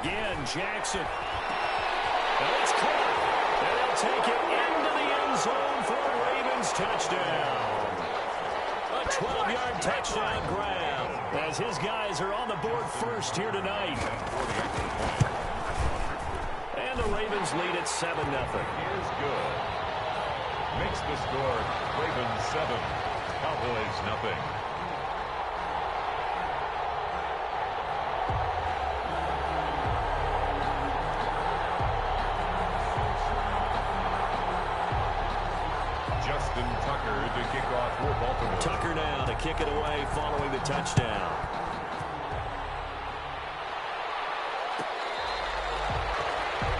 Again, Jackson. And it's caught. And they'll take it into the end zone for a Ravens touchdown. A 12-yard touchdown grab as his guys are on the board first here tonight. And the Ravens lead at 7-0. Here's good. Makes the score Ravens 7, Cowboys nothing. Justin Tucker to kick off for Baltimore. Tucker now to kick it away following the touchdown.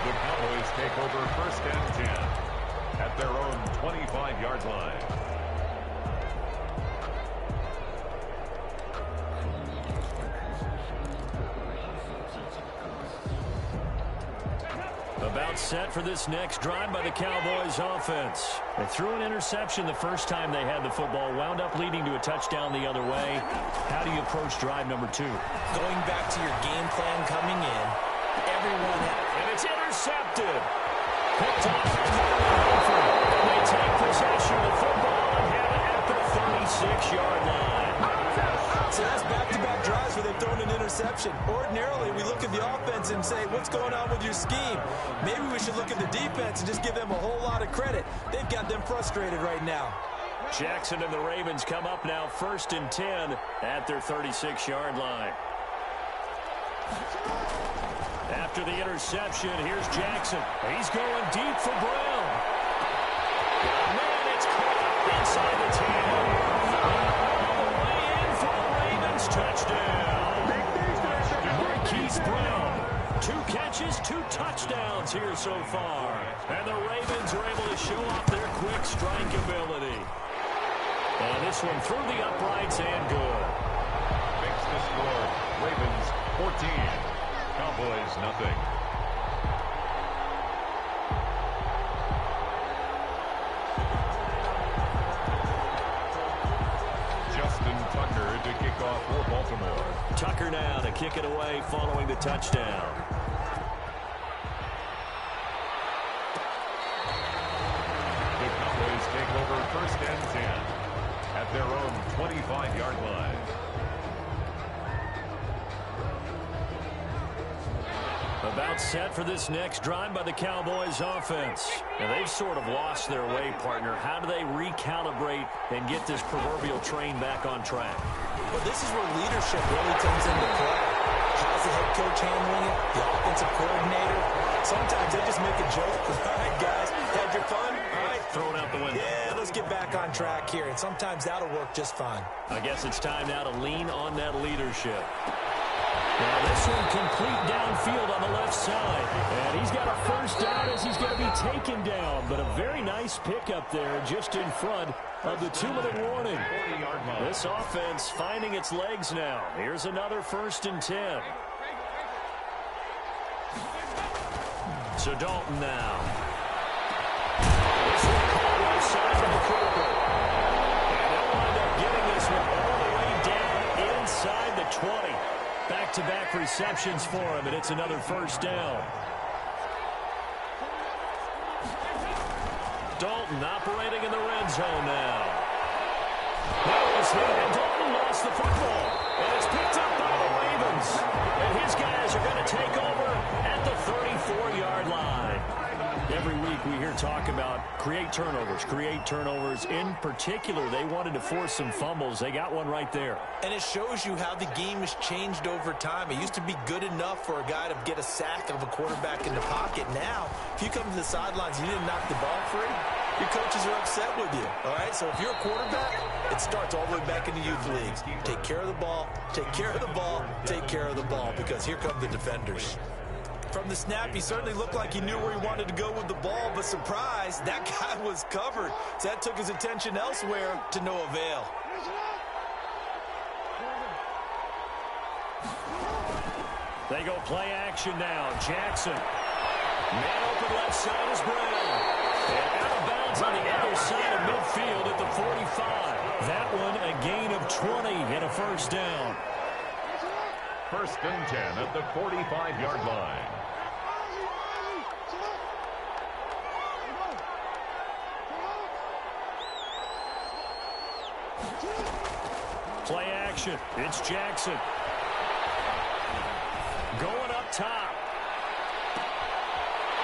The Cowboys take over first and 10 at their own 25-yard line. About set for this next drive by the Cowboys offense. They threw an interception the first time they had the football, wound up leading to a touchdown the other way. How do you approach drive number 2? Going back to your game plan coming in, everyone... And it's intercepted. Picked off by Marlon Humphrey. They take possession of the football and have it at the 36-yard line. So that's back-to-back drives where they've thrown an interception. Ordinarily, we look at the offense and say, what's going on with your scheme? Maybe we should look at the defense and just give them a whole lot of credit. They've got them frustrated right now. Jackson and the Ravens come up now first and 10 at their 36-yard line. After the interception, here's Jackson. He's going deep for Brown. Man, it's caught inside the 10. All the way in for a Ravens touchdown. Marquise Brown. 2 catches, 2 touchdowns here so far. And the Ravens are able to show off their quick strike ability. And this one through the uprights and good. Makes the score Ravens 14, Cowboys nothing. Justin Tucker to kick off for Baltimore. Tucker now to kick it away following the touchdown. The Cowboys take over first and 10 at their own 25-yard line. About set for this next drive by the Cowboys offense. And they've sort of lost their way, partner. How do they recalibrate and get this proverbial train back on track? Well, this is where leadership really comes into play. How's the head coach handling it? The offensive coordinator? Sometimes they just make a joke. All right, guys, had your fun? All right. Throw it out the window. Yeah, let's get back on track here. And sometimes that'll work just fine. I guess it's time now to lean on that leadership. Now this one complete downfield on the left side. And he's got a first down as he's going to be taken down. But a very nice pickup there just in front of the 2-minute warning. This offense finding its legs now. Here's another first and 10. So Dalton now. This one caught right side of the Cooper. And they'll wind up getting this one all the way down inside the 20. Back-to-back receptions for him, and it's another first down. Dalton operating in the red zone now. That was hit, and Dalton lost the football. And it's picked up by the Ravens. And his guys are going to take over at the 34-yard line. Every week we hear talk about create turnovers. In particular, they wanted to force some fumbles. They got one right there. And it shows you how the game has changed over time. It used to be good enough for a guy to get a sack of a quarterback in the pocket. Now, if you come to the sidelines and you didn't knock the ball free, your coaches are upset with you. All right, so if you're a quarterback, it starts all the way back in the youth leagues. Take care of the ball, take care of the ball, take care of the ball, because here come the defenders. From the snap, he certainly looked like he knew where he wanted to go with the ball, but surprise, that guy was covered. So that took his attention elsewhere to no avail. They go play action now. Jackson. Man open left side is Brown. And out of bounds on the other side of midfield at the 45. That one a gain of 20 and a first down. First and 10 at the 45-yard line. Play action. It's Jackson. Going up top.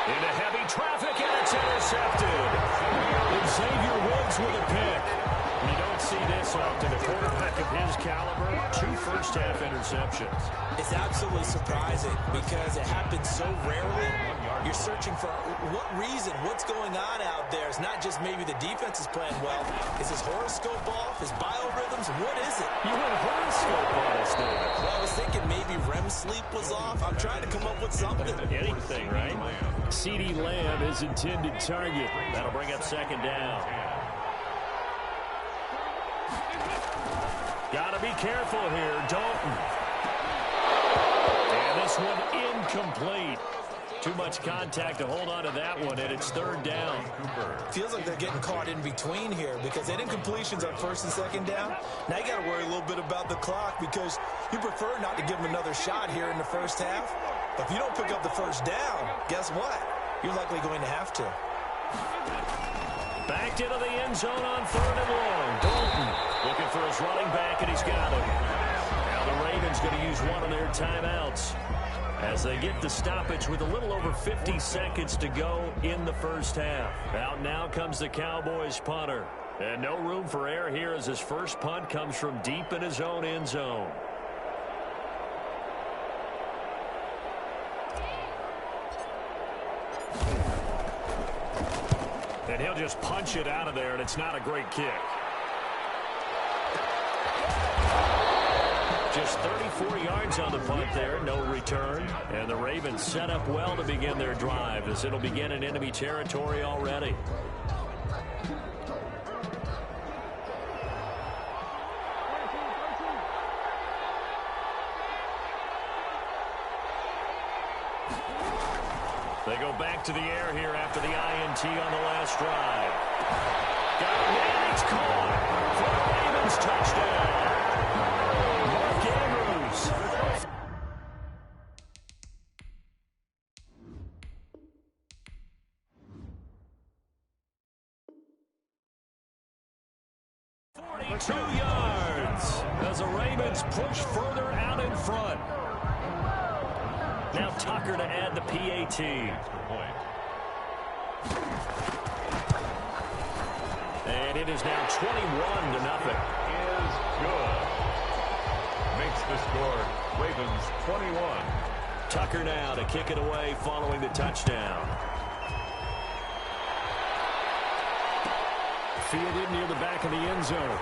Into heavy traffic, and it's intercepted. And Xavier Woods with a pick. You don't see this often. A quarterback of his caliber, 2 first-half interceptions. It's absolutely surprising because it happens so rarely. You're searching for what reason, what's going on out there. It's not just maybe the defense is playing well. Is his horoscope off? His biorhythms? What is it? You went horoscope on us, David. Well, I was thinking maybe REM sleep was off. I'm trying to come up with something. Anything, right? CeeDee Lamb is intended target. That'll bring up second down. Got to be careful here, Dalton. And this one incomplete. Too much contact to hold on to that one, and it's third down. Feels like they're getting caught in between here because they did incompletions on first and second down. Now you got to worry a little bit about the clock because you prefer not to give them another shot here in the first half. But if you don't pick up the first down, guess what? You're likely going to have to. Backed into the end zone on third and long. Dalton looking for his running back, and he's got him. Now the Ravens going to use one of their timeouts as they get the stoppage with a little over 50 seconds to go in the first half. Out now comes the Cowboys punter. And no room for error here as his first punt comes from deep in his own end zone. And he'll just punch it out of there, and it's not a great kick. Just 34 yards on the punt there, no return. And the Ravens set up well to begin their drive as it'll begin in enemy territory already. They go back to the air here after the INT on the last drive. Got it, and it's caught for the Ravens touchdown. Mark Andrews. .42 yards as the Ravens push further out in front. Now Tucker to add the PAT. And it is now 21-0. Is good. Makes the score Ravens 21. Tucker now to kick it away following the touchdown. Fielded near the back of the end zone.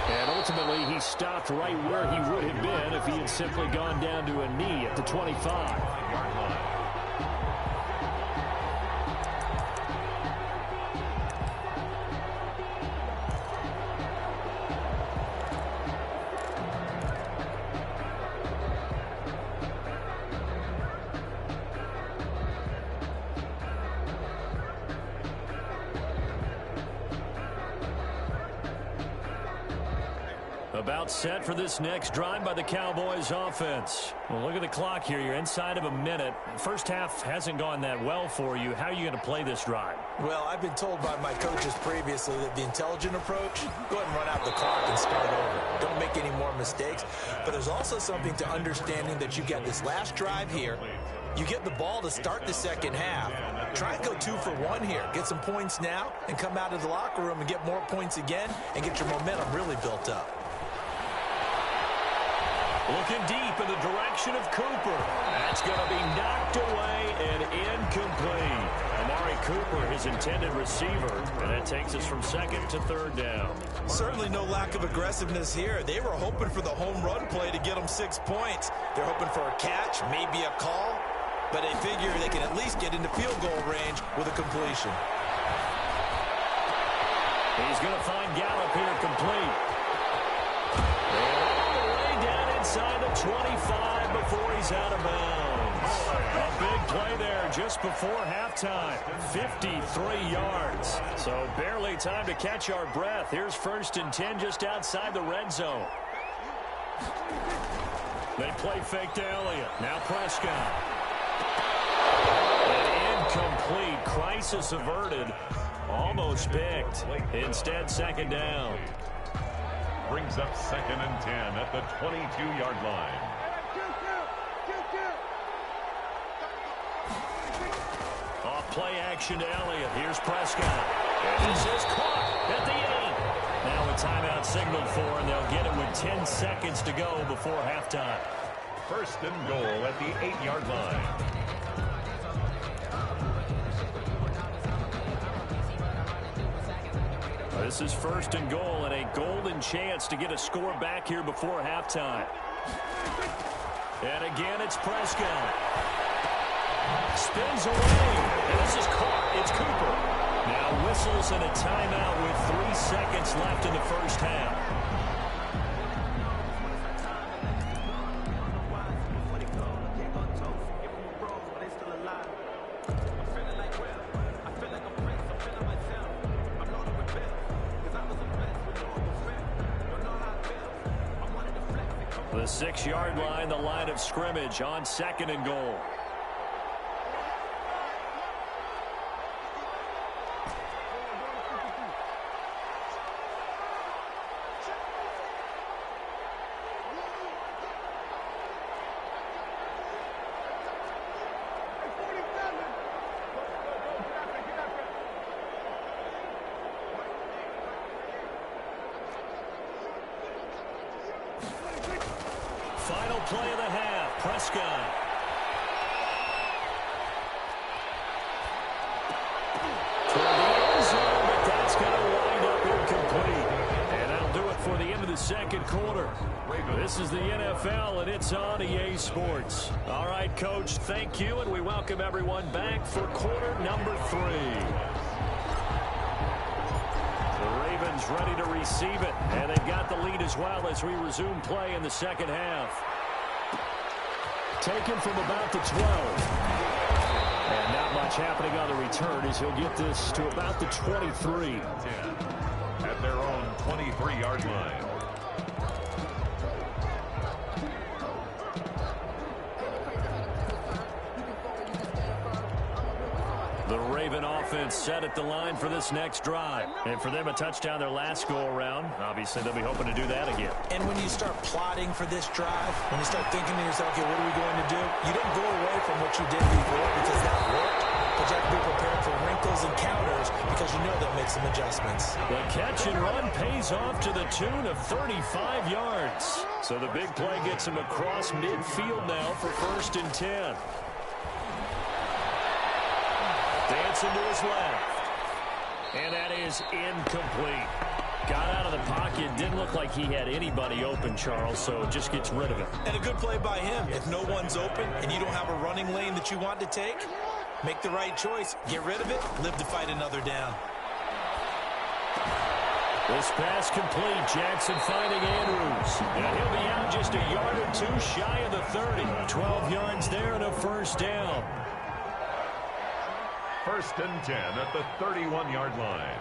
And ultimately, he stopped right where he would have been if he had simply gone down to a knee at the 25-yard line. About set for this next drive by the Cowboys offense. Well, look at the clock here. You're inside of a minute. First half hasn't gone that well for you. How are you going to play this drive? Well, I've been told by my coaches previously that the intelligent approach, go ahead and run out the clock and start over. Don't make any more mistakes. But there's also something to understanding that you get this last drive here. You get the ball to start the second half. Try and go 2 for 1 here. Get some points now and come out of the locker room and get more points again and get your momentum really built up. Looking deep in the direction of Cooper. That's going to be knocked away and incomplete. Amari Cooper, his intended receiver, and that takes us from second to third down. Certainly no lack of aggressiveness here. They were hoping for the home run play to get them 6 points. They're hoping for a catch, maybe a call, but they figure they can at least get into field goal range with a completion. He's going to find Gallup here complete. Inside the 25 before he's out of bounds. A big play there just before halftime. 53 yards. So barely time to catch our breath. Here's first and 10 just outside the red zone. They play fake to Elliott. Now Prescott. An incomplete. Crisis averted. Almost picked. Instead, second down. Brings up 2nd and 10 at the 22-yard line. Off play action to Elliott. Here's Prescott. And this is caught at the 8. Now a timeout signaled for, and they'll get it with 10 seconds to go before halftime. 1st and goal at the 8-yard line. This is 1st and goal, and a golden chance to get a score back here before halftime. And again, it's Prescott. Spins away, and this is caught. It's Cooper. Now whistles and a timeout with 3 seconds left in the first half. The 6-yard line, the line of scrimmage on 2nd and goal. Final play of the half, Prescott. Toward the end zone, but that's going to wind up incomplete. And that'll do it for the end of the second quarter. This is the NFL, and it's on EA Sports. All right, Coach, thank you, and we welcome everyone back for quarter number 3. Ravens ready to receive it, and they've got the lead as well as we resume play in the second half. Taken from about the 12. And not much happening on the return as he'll get this to about the 23. At their own 23-yard line. The Raven offense set at the line for this next drive. And for them, a touchdown their last go-around. Obviously, they'll be hoping to do that again. And when you start plotting for this drive, when you start thinking to yourself, okay, what are we going to do? You don't go away from what you did before because that worked. But you have to be prepared for wrinkles and counters because you know they'll make some adjustments. The catch and run pays off to the tune of 35 yards. So the big play gets him across midfield now for 1st and 10. Dancing to his left. And that is incomplete. Got out of the pocket. Didn't look like he had anybody open, Charles, so just gets rid of it. And a good play by him. If no one's open and you don't have a running lane that you want to take, make the right choice. Get rid of it. Live to fight another down. This pass complete. Jackson finding Andrews. And he'll be out just a yard or two shy of the 30. 12 yards there and a 1st down. 1st and 10 at the 31-yard line.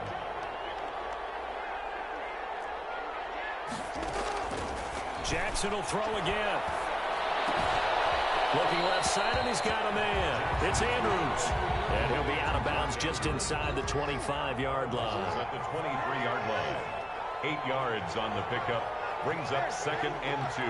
Jackson will throw again. Looking left side, and he's got a man. It's Andrews. And he'll be out of bounds just inside the 25-yard line. At the 23-yard line. 8 yards on the pickup. Brings up 2nd and 2.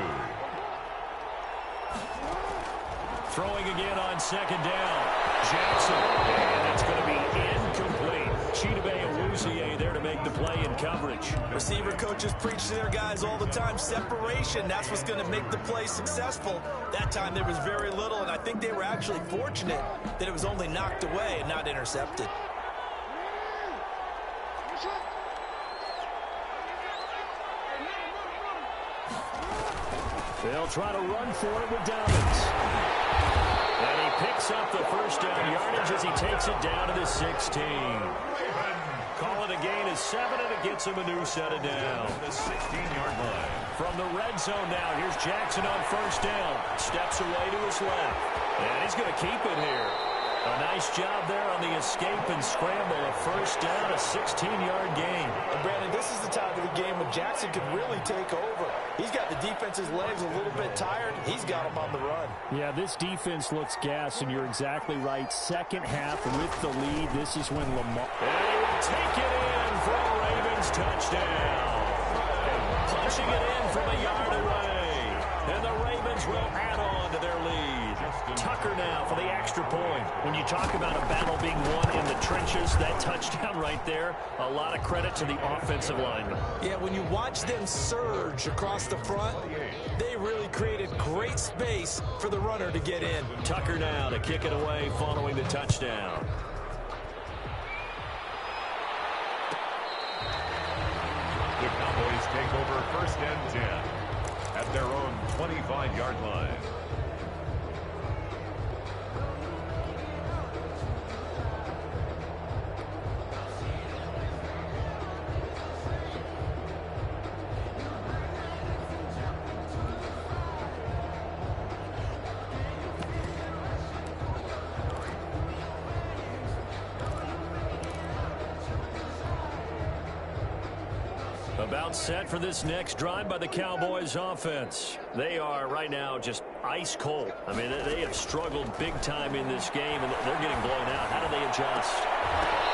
Throwing again on 2nd down. Jackson. And it's going to be incomplete. Chidobe Awuzie there to make the play in coverage. Receiver coaches preach to their guys all the time. Separation, that's what's going to make the play successful. That time there was very little, and I think they were actually fortunate that it was only knocked away and not intercepted. They'll try to run for it with Dobbins. And he picks up the 1st down yardage as he takes it down to the 16. Call it a gain of 7, and it gets him a new set of down. The 16-yard line. From the red zone now, here's Jackson on 1st down. Steps away to his left. And he's going to keep it here. A nice job there on the escape and scramble. A first down, a 16-yard gain. And Brandon, this is the time of the game when Jackson could really take over. He's got the defense's legs a little bit tired. He's got them on the run. Yeah, this defense looks gassed, and you're exactly right. Second half with the lead, this is when Lamar... And he will take it in for a Ravens touchdown. Pushing it in from a yard away. And the Ravens will add on to their lead. Tucker now for the extra point. When you talk about a battle being won in the trenches, that touchdown right there, a lot of credit to the offensive lineman. Yeah, when you watch them surge across the front, they really created great space for the runner to get in. Tucker now to kick it away following the touchdown. The Cowboys take over first and 10 at their own 25-yard line. About set for this next drive by the Cowboys offense. They are right now just ice cold. I mean, they have struggled big time in this game, and they're getting blown out. How do they adjust?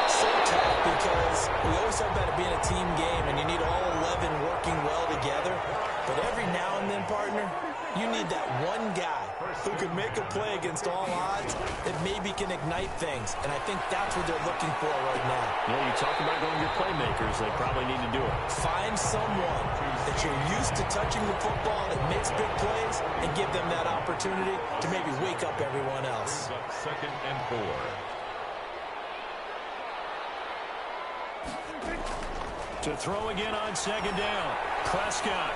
So tough because we always talk about it being a team game, and you need all 11 working well together. But every now and then, partner, you need that one guy who can make a play against all odds that maybe can ignite things. And I think that's what they're looking for right now. Yeah, you talk about going your playmakers. They probably need to do it. Find someone that you're used to touching the football that makes big plays and give them that opportunity to maybe wake up everyone else. Second and 4. To throw again on second down. Prescott.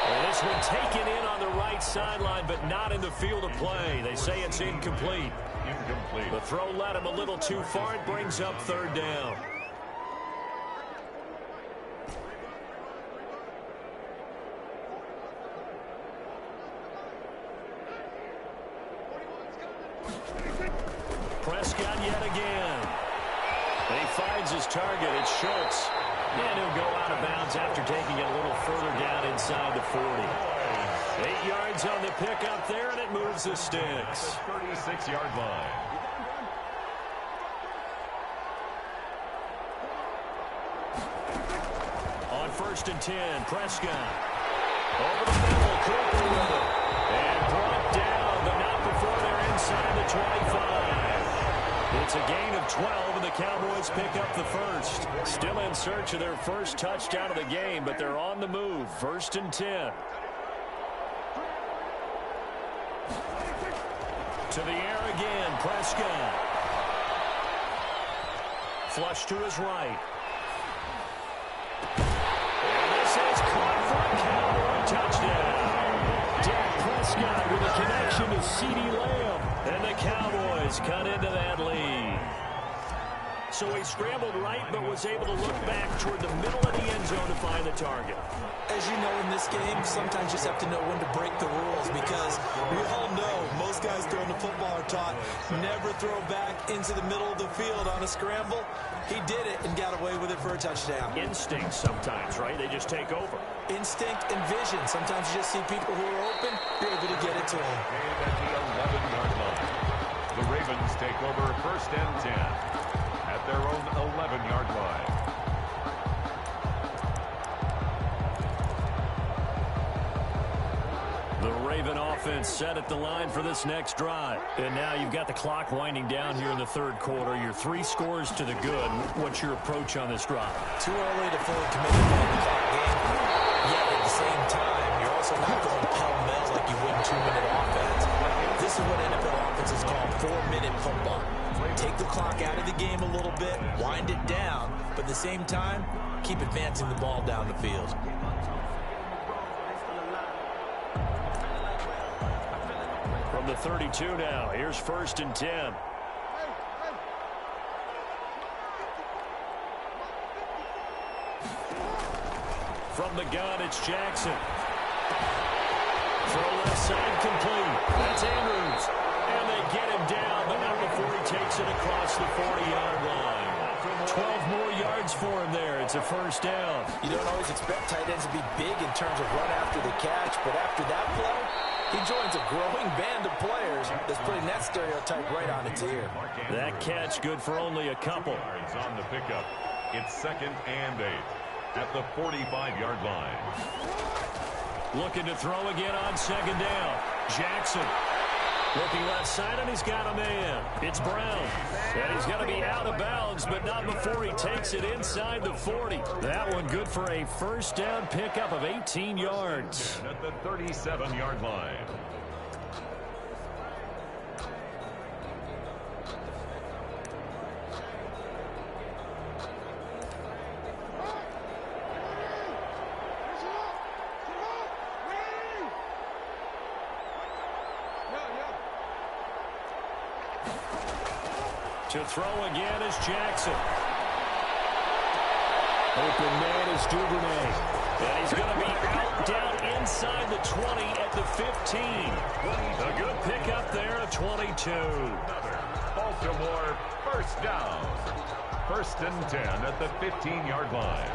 And this one taken in on the right sideline, but not in the field of play. They say it's incomplete. Incomplete. The throw led him a little too far. It brings up third down. Prescott yet again. And he finds his target. It's Schultz. And he'll go out of bounds after taking it a little further down inside the 40. 8 yards on the pickup there, and it moves the sticks. 36-yard line. On first and 10, Prescott. Over the middle, Cooper with it. And brought down, but not before they're inside the 25. It's a gain of 12, and the Cowboys pick up the first. Still in search of their first touchdown of the game, but they're on the move. First and 10. To the air again, Prescott. Flush to his right. And this is caught for a Cowboy touchdown. Dak Prescott with a connection to CeeDee Lamb. And the Cowboys cut into that lead. So he scrambled right, but was able to look back toward the middle of the end zone to find the target. As you know, in this game, sometimes you just have to know when to break the rules, because we all know most guys throwing the football are taught never throw back into the middle of the field on a scramble. He did it and got away with it for a touchdown. Instinct sometimes, right? They just take over. Instinct and vision. Sometimes you just see people who are open, you're able to get it to them. And at the 11-yard line, the Ravens take over first and 10 at their own 11-yard line. The Raven offense set at the line for this next drive. And now you've got the clock winding down here in the third quarter. You're 3 scores to the good. What's your approach on this drive? Too early to fully commit to playing the clock game. Yet at the same time, you're also not going pell-mell like you would in 2-minute offense. This is what NFL offenses call 4-minute football. Take the clock out of the game a little bit, wind it down, but at the same time, keep advancing the ball down the field. From the 32 now, here's first and 10. From the gun, it's Jackson. Throw left side complete. That's Andrews. And they get him down, but not before he takes it across the 40-yard line. 12 more yards for him there. It's a first down. You don't always expect tight ends to be big in terms of run after the catch, but after that play, he joins a growing band of players that's putting that stereotype right on its ear. That catch good for only a couple. On the pickup, it's 2nd and 8 at the 45-yard line. Looking to throw again on 2nd down. Jackson looking left side, and he's got a man. It's Brown. And he's going to be out of bounds, but not before he takes it inside the 40. That one good for a first down pickup of 18 yards. At the 37-yard line. To throw again is Jackson. Open man is Duvernay. And he's going to be out down inside the 20 at the 15. A good pickup there at 22. Baltimore first down. 1st and 10 at the 15-yard line.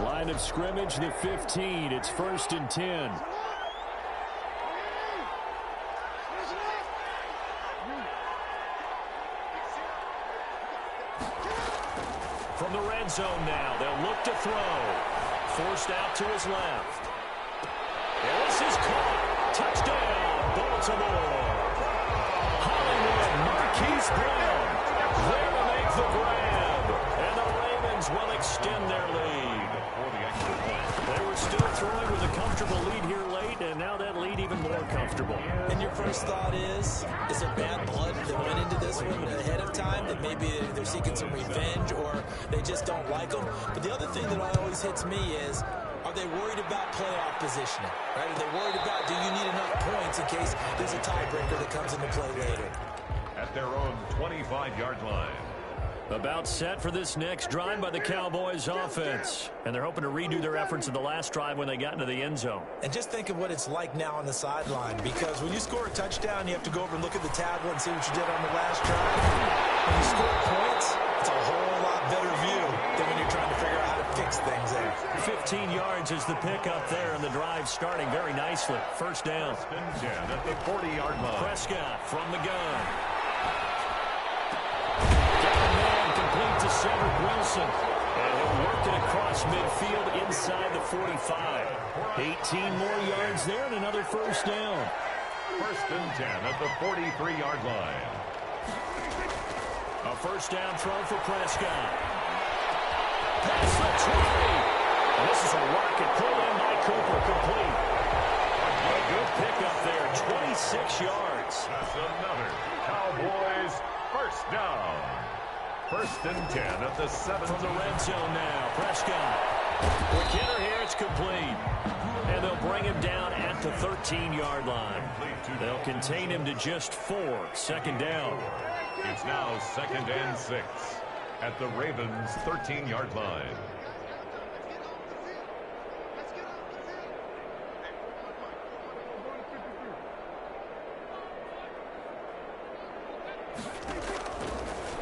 Line of scrimmage, the 15. It's 1st and 10. From the red zone now, they'll look to throw. Forced out to his left. And this is caught. Touchdown, Baltimore. Hollywood, Marquise Brown. There to make the grab. And the Ravens will extend their lead. They were still throwing with a comfortable lead here late, and now that lead even more comfortable. And your first thought is there bad blood that went into this one ahead of time, that maybe they're seeking some revenge or they just don't like them? But the other thing that always hits me is, are they worried about playoff positioning? Right? Are they worried about, do you need enough points in case there's a tiebreaker that comes into play later? At their own 25-yard line. About set for this next drive by the Cowboys offense. And they're hoping to redo their efforts in the last drive when they got into the end zone. And just think of what it's like now on the sideline, because when you score a touchdown, you have to go over and look at the tablet and see what you did on the last drive. When you score points, it's a whole lot better view than when you're trying to figure out how to fix things there. 15 yards is the pickup there, and the drive starting very nicely. First down. 1st and 10 at the 40-yard line. Prescott from the gun. Complete to Cedric Wilson. And he'll work it across midfield inside the 45. 18 more yards there and another first down. 1st and 10 at the 43-yard line. A first down throw for Prescott. Pass the 20. And this is a rocket pulled in by Cooper, complete. A good pickup there, 26 yards. That's another Cowboys first down. 1st and 10 at the 7th. From the red zone now, Prescott. Quick hitter here, it's complete. And they'll bring him down at the 13-yard line. They'll contain him to just 4. 2nd down. It's now 2nd and 6 at the Ravens' 13-yard line.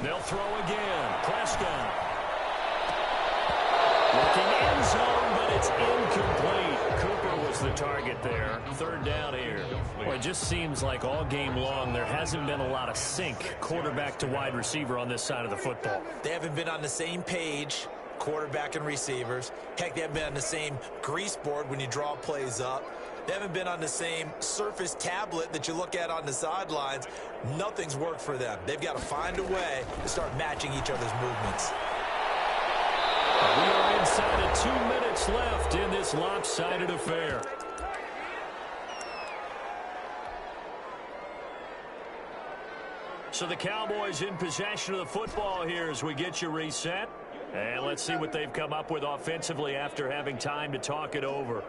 They'll throw again. Prescott. Looking end zone, but it's incomplete. Cooper was the target there. 3rd down here. Well, it just seems like all game long there hasn't been a lot of sync quarterback to wide receiver on this side of the football. They haven't been on the same page, quarterback and receivers. Heck, they haven't been on the same grease board when you draw plays up. They haven't been on the same Surface tablet that you look at on the sidelines. Nothing's worked for them. They've got to find a way to start matching each other's movements. We are inside of 2 minutes left in this lopsided affair. So the Cowboys in possession of the football here as we get you reset. And let's see what they've come up with offensively after having time to talk it over.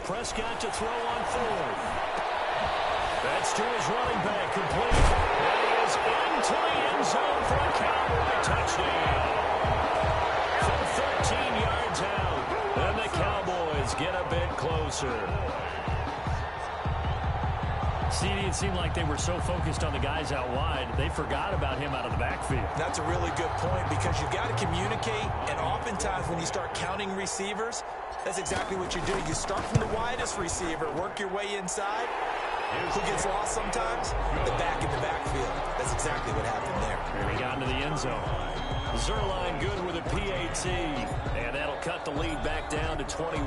Prescott to throw on 4th. That's to his running back, complete. And he is into the end zone for a Cowboy touchdown. From 13 yards out, and the Cowboys get a bit closer. CD, it seemed like they were so focused on the guys out wide, they forgot about him out of the backfield. That's a really good point because you've got to communicate, and oftentimes when you start counting receivers, that's exactly what you're doing. You start from the widest receiver, work your way inside. Who gets lost sometimes? The back in the backfield. That's exactly what happened there. And he got into the end zone. Zerline good with a PAT. And that'll cut the lead back down to 21.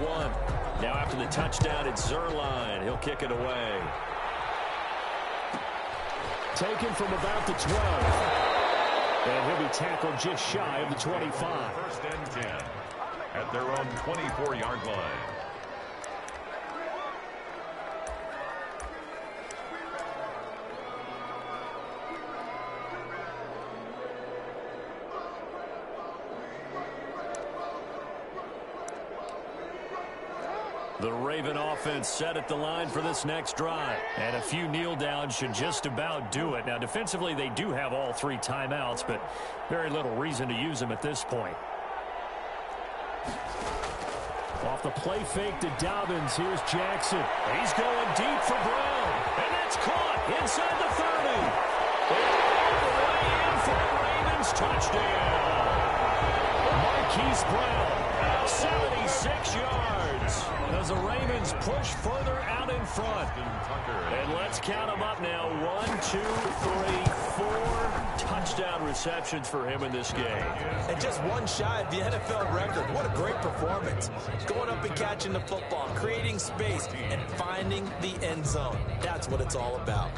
Now after the touchdown, it's Zerline. He'll kick it away. Taken from about the 12. And he'll be tackled just shy of the 25. First and 10 at their own 24-yard line. The Raven offense set at the line for this next drive. And a few kneel downs should just about do it. Now, defensively, they do have all 3 timeouts, but very little reason to use them at this point. Off the play fake to Dobbins, here's Jackson. He's going deep for Brown. And that's caught inside the 30. And all the way in for the Ravens touchdown. Marquise Brown, 76 yards. As the Ravens push further out in front. And let's count them up now. 1, 2, 3, 4 touchdown receptions for him in this game. And just one shy of the NFL record. What a great performance. Going up and catching the football, creating space, and finding the end zone. That's what it's all about.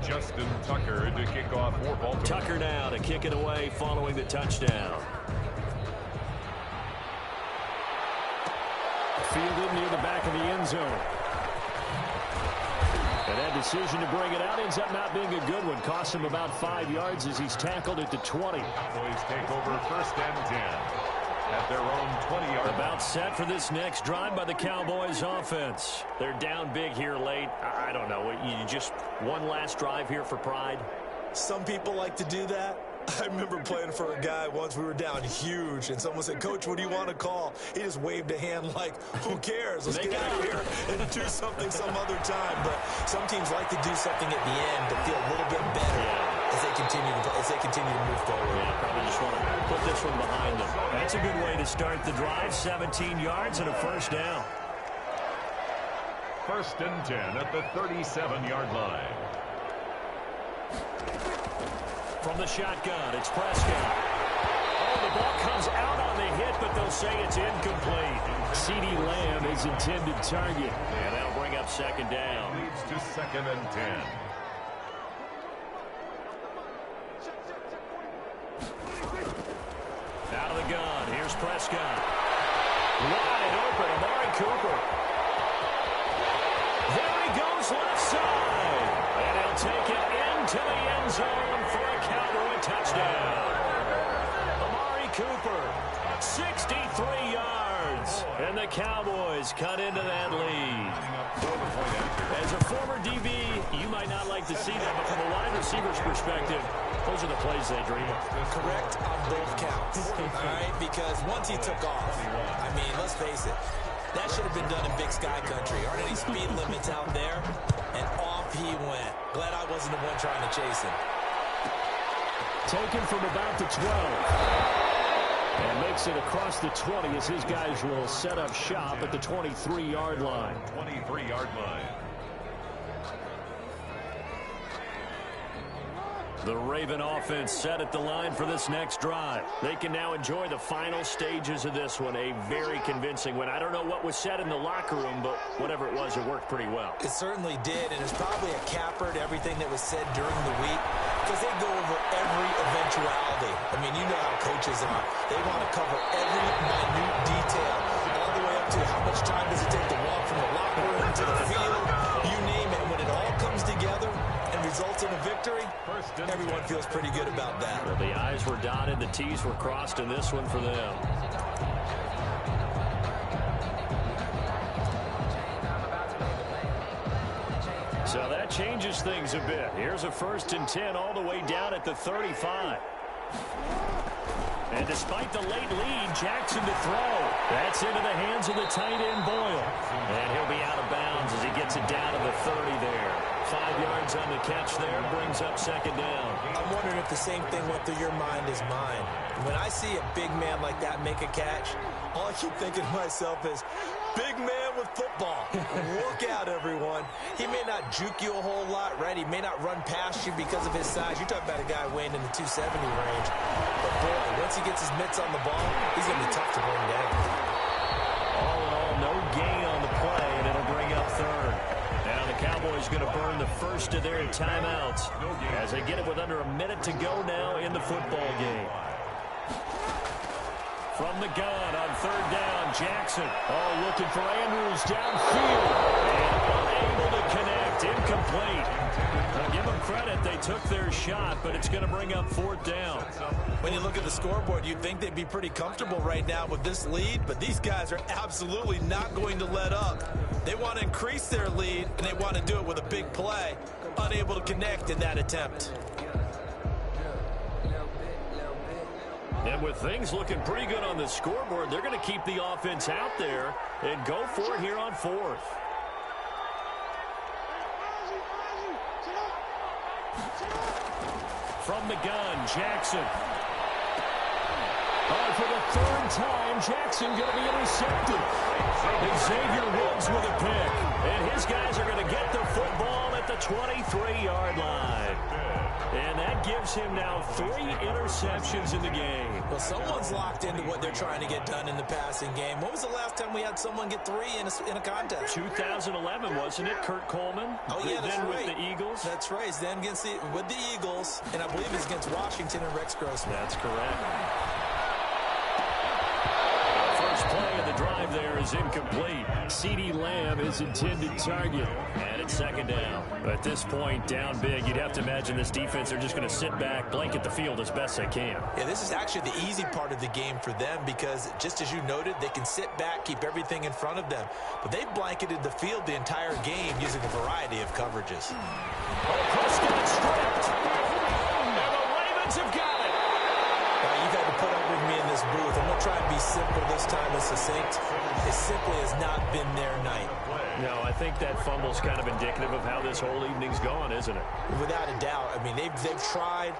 Justin Tucker to kick off for Baltimore. Tucker now to kick it away following the touchdown. Fielded near the back of the end zone. And that decision to bring it out ends up not being a good one. Cost him about 5 yards as he's tackled at the 20. Cowboys take over first and 10 at their own 20-yard line. About set for this next drive by the Cowboys offense. They're down big here late. I don't know. You just one last drive here for pride? Some people like to do that. I remember playing for a guy once. We were down huge, and someone said, "Coach, what do you want to call?" He just waved a hand like, who cares? Let's get out of here and do something some other time. But some teams like to do something at the end to feel a little bit better as they continue to move forward. Yeah, probably just want to put this one behind them. That's a good way to start the drive. 17 yards and a first down. First and 10 at the 37-yard line. From the shotgun, it's Prescott. Oh, the ball comes out on the hit, but they'll say it's incomplete. CeeDee Lamb is intended target. And that'll bring up second down. Leads to second and 10. Out of the gun, here's Prescott. Wide open, Amari Cooper. There he goes left side. And he'll take it into the end zone for a Cowboy touchdown. Amari Cooper, 63 yards. And the Cowboys cut into that lead. As a former DB, you might not like to see that, but from a wide receiver's perspective, those are the plays they dream of. Correct on both counts. All right, because once he took off, I mean, let's face it, that should have been done in Big Sky Country. Aren't any speed limits out there? And off he went. Glad I wasn't the one trying to chase him. Taken from about the 12. And makes it across the 20 as his guys will set up shop at the 23-yard line. 23-yard line. The Raven offense set at the line for this next drive. They can now enjoy the final stages of this one. A very convincing win. I don't know what was said in the locker room, but whatever it was, it worked pretty well. It certainly did, and it's probably a capper to everything that was said during the week because they go over every eventuality. I mean, you know how coaches are. They want to cover every minute detail, all the way up to how much time does it take to walk from the locker room to the field. You name it. When it all comes together and results in a victory, everyone feels pretty good about that. Well, the I's were dotted, the T's were crossed in this one for them. So that changes things a bit. Here's a 1st and 10 all the way down at the 35. And despite the late lead, Jackson to throw. That's into the hands of the tight end, Boyle. And he'll be out of bounds as he gets it down to the 30 there. 5 yards on the catch there, brings up 2nd down. I'm wondering if the same thing went through your mind as mine. When I see a big man like that make a catch, all I keep thinking to myself is, big man with football. Look out, everyone. He may not juke you a whole lot, right? He may not run past you because of his size. You're talking about a guy weighing in the 270 range. But, boy, once he gets his mitts on the ball, he's going to be tough to bring down. All in all, no gain on the play, and it'll bring up 3rd. Now the Cowboys going to burn the first of their timeouts as they get it with under a minute to go now in the football game. From the gun on 3rd down, Jackson. Oh, looking for Andrews downfield. And unable to connect. Incomplete. Now give them credit. They took their shot, but it's going to bring up 4th down. When you look at the scoreboard, you'd think they'd be pretty comfortable right now with this lead, but these guys are absolutely not going to let up. They want to increase their lead, and they want to do it with a big play. Unable to connect in that attempt. And with things looking pretty good on the scoreboard, they're going to keep the offense out there and go for it here on 4th. From the gun, Jackson. For the 3rd time, Jackson going to be intercepted. Xavier Woods with a pick. And his guys are going to get the football at the 23-yard line. And that gives him now 3 interceptions in the game. Well, someone's locked into what they're trying to get done in the passing game. When was the last time we had someone get 3 in a contest? 2011, wasn't it? Kurt Coleman. Oh, yeah, that's then right. With the Eagles. That's right. It's then with the Eagles, and I believe it's against Washington and Rex Grossman. That's correct. First play of the drive there is incomplete. CeeDee Lamb is intended target. And it's 2nd down. At this point, down big, you'd have to imagine this defense are just going to sit back, blanket the field as best they can. Yeah, this is actually the easy part of the game for them because, just as you noted, they can sit back, keep everything in front of them. But they've blanketed the field the entire game using a variety of coverages. Oh, Prescott stripped. And the Ravens have got it. You've had to put up with me in this booth. I'm going to try and be simple this time and succinct. It simply has not been their night. No, I think that fumble's kind of indicative of how this whole evening's gone, isn't it? Without a doubt. I mean, they've tried,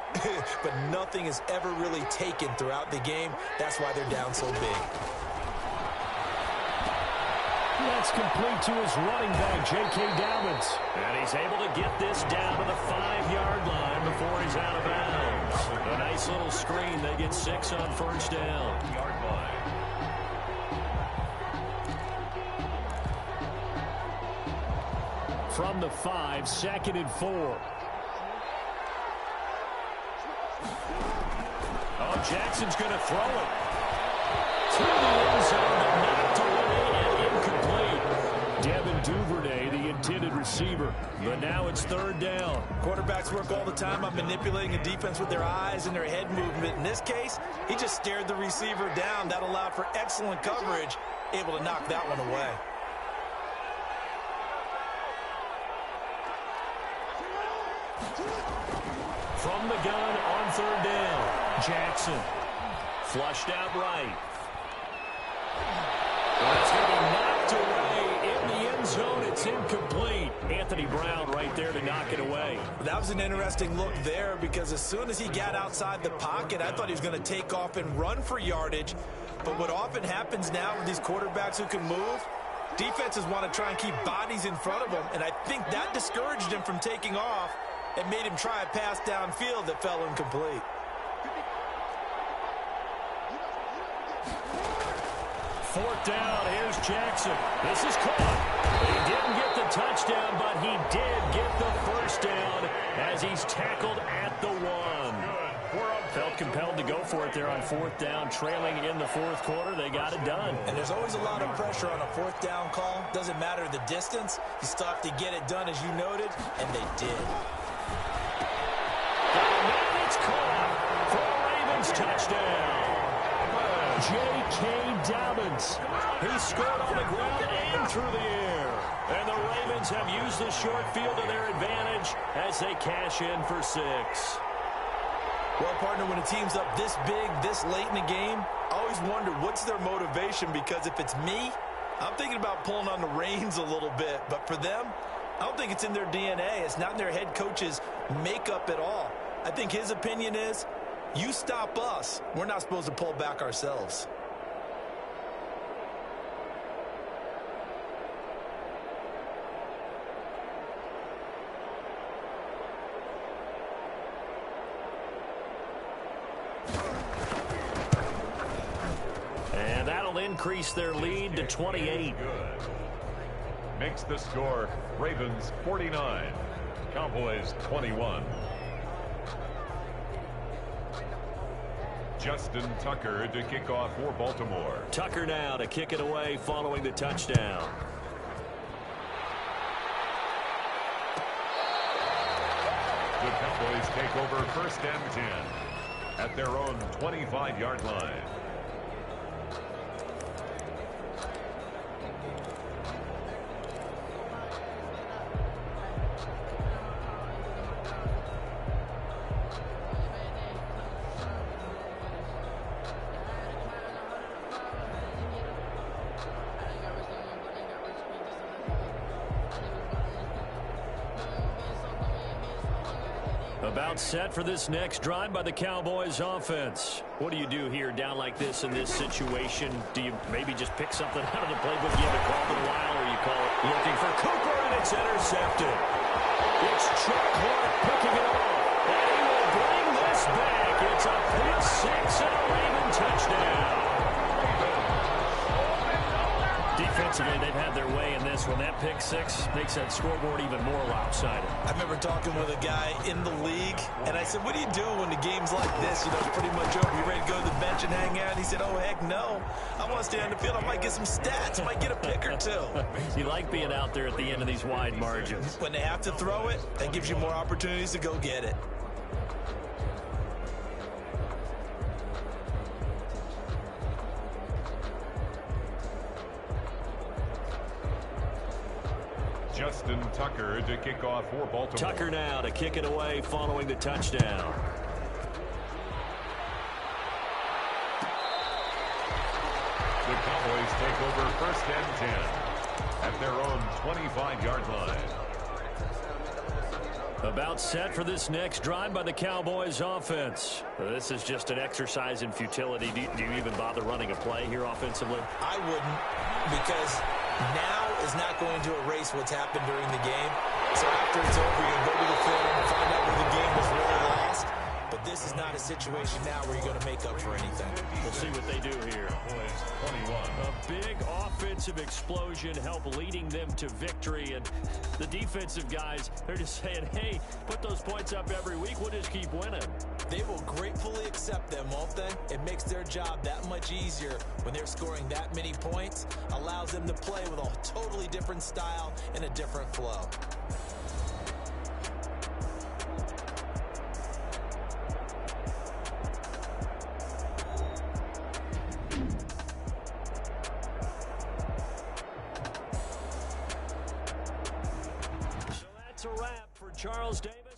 but nothing is ever really taken throughout the game. That's why they're down so big. That's complete to his running back, J.K. Dobbins. And he's able to get this down to the 5-yard line before he's out of bounds. A nice little screen. They get 6 on 1st down. From the 5, 2nd and 4. Oh, Jackson's going to throw it. To the end zone, but knocked away and incomplete. Devin Duvernay, the intended receiver. But now it's 3rd down. Quarterbacks work all the time on manipulating a defense with their eyes and their head movement. In this case, he just stared the receiver down. That allowed for excellent coverage, able to knock that one away. From the gun on 3rd down, Jackson. Flushed out right. Well, it's going to be knocked away in the end zone. It's incomplete. Anthony Brown right there to knock it away. That was an interesting look there because as soon as he got outside the pocket, I thought he was going to take off and run for yardage. But what often happens now with these quarterbacks who can move, defenses want to try and keep bodies in front of them, and I think that discouraged him from taking off and made him try a pass downfield that fell incomplete. Fourth down, here's Jackson. This is caught. He didn't get the touchdown, but he did get the first down as he's tackled at the 1. Felt compelled to go for it there on 4th down, trailing in the 4th quarter. They got it done. And there's always a lot of pressure on a 4th down call. Doesn't matter the distance. You still have to get it done, as you noted, and they did. And it's caught for a Ravens touchdown. J.K. Dobbins. He scored on the ground and through the air. And the Ravens have used the short field to their advantage as they cash in for 6. Well, partner, when a team's up this big, this late in the game, I always wonder what's their motivation, because if it's me, I'm thinking about pulling on the reins a little bit. But for them, I don't think it's in their DNA. It's not in their head coach's makeup at all. I think his opinion is, you stop us, we're not supposed to pull back ourselves. And that'll increase their lead to 28. Good. Makes the score Ravens 49, Cowboys 21. Justin Tucker to kick off for Baltimore. Tucker now to kick it away following the touchdown. The Cowboys take over 1st and 10 at their own 25-yard line. About set for this next drive by the Cowboys offense. What do you do here down like this in this situation? Do you maybe just pick something out of the playbook you haven't called in a while, or you call it looking for Cooper, and it's intercepted? It's Chuck Clark picking it off, and he will bring this back. It's a pick 6 and a Raven touchdown. Defensively, they've had their way in this one. That pick 6 makes that scoreboard even more lopsided. I remember talking with a guy in the league, and I said, what do you do when the game's like this? You know, it's pretty much over. You ready to go to the bench and hang out? He said, oh, heck no. I want to stay on the field. I might get some stats. I might get a pick or two. You like being out there at the end of these wide margins. When they have to throw it, that gives you more opportunities to go get it. Justin Tucker to kick off for Baltimore. Tucker now to kick it away following the touchdown. The Cowboys take over 1st and 10 at their own 25-yard line. About set for this next drive by the Cowboys offense. This is just an exercise in futility. Do you even bother running a play here offensively? I wouldn't, because now is not going to erase what's happened during the game. So after it's over, you can go to the film and find out where the game was really lost. But this is not a situation now where you're going to make up for anything. We'll see what they do here. 21. A big offensive explosion help leading them to victory. And the defensive guys, they're just saying, hey, put those points up every week. We'll just keep winning. They will gratefully accept them, won't they? It makes their job that much easier when they're scoring that many points. Allows them to play with a totally different style and a different flow. So that's a wrap for Charles Davis.